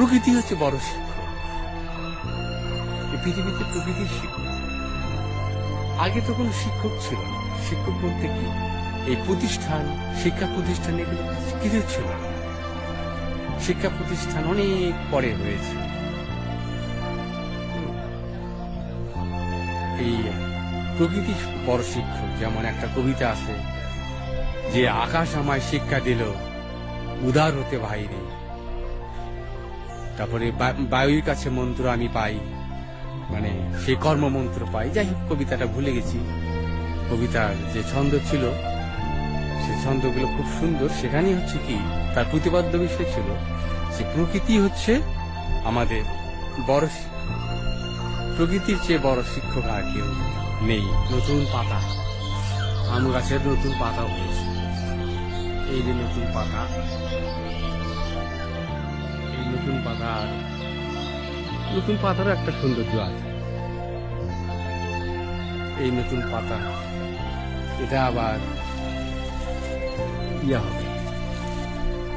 প্রকৃতি হচ্ছে বড় শিক্ষক। এই পৃথিবীতে প্রকৃতির শিক্ষক। আগে তো কোনো শিক্ষক ছিল না। শিক্ষক বলতে কি, এই প্রতিষ্ঠান, শিক্ষা প্রতিষ্ঠান এগুলো কিছু ছিল না। শিক্ষা প্রতিষ্ঠান অনেক পরে হয়েছে। এই প্রকৃতি বড় শিক্ষক। যেমন একটা কবিতা আছে যে, আকাশ আমায় শিক্ষা দিল উদার হতে বাইরে। তারপরে বায়ুর কাছে মন্ত্র আমি পাই, মানে সেই কর্মমন্ত্র পাই। যাই হোক, কবিতাটা ভুলে গেছি। কবিতার যে ছন্দ ছিল, সেই ছন্দগুলো খুব সুন্দর। সেখানেই হচ্ছে কি, তার প্রতিপাদ্য বিষয় ছিল যে প্রকৃতি হচ্ছে আমাদের বড় শিক্ষক। প্রকৃতির চেয়ে বড় শিক্ষক আর কেউ নেই। নতুন পাতা, আম গাছের নতুন পাতা হয়েছে। এই যে নতুন পাতা, এই নতুন পাতার নতুন পাতারও একটা সৌন্দর্য আছে। এই নতুন পাতা, এটা আবার ইয়া হবে,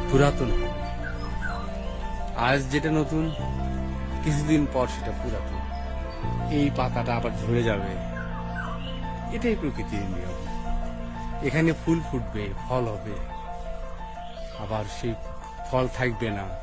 পুরাতন হবে। আজ যেটা নতুন, কিছুদিন পর সেটা পুরাতন। এই পাতাটা আবার ঝরে যাবে। এটাই প্রকৃতির নিয়ম। এখানে ফুল ফুটবে, ফল হবে, আবার সেই ফল থাকবে না।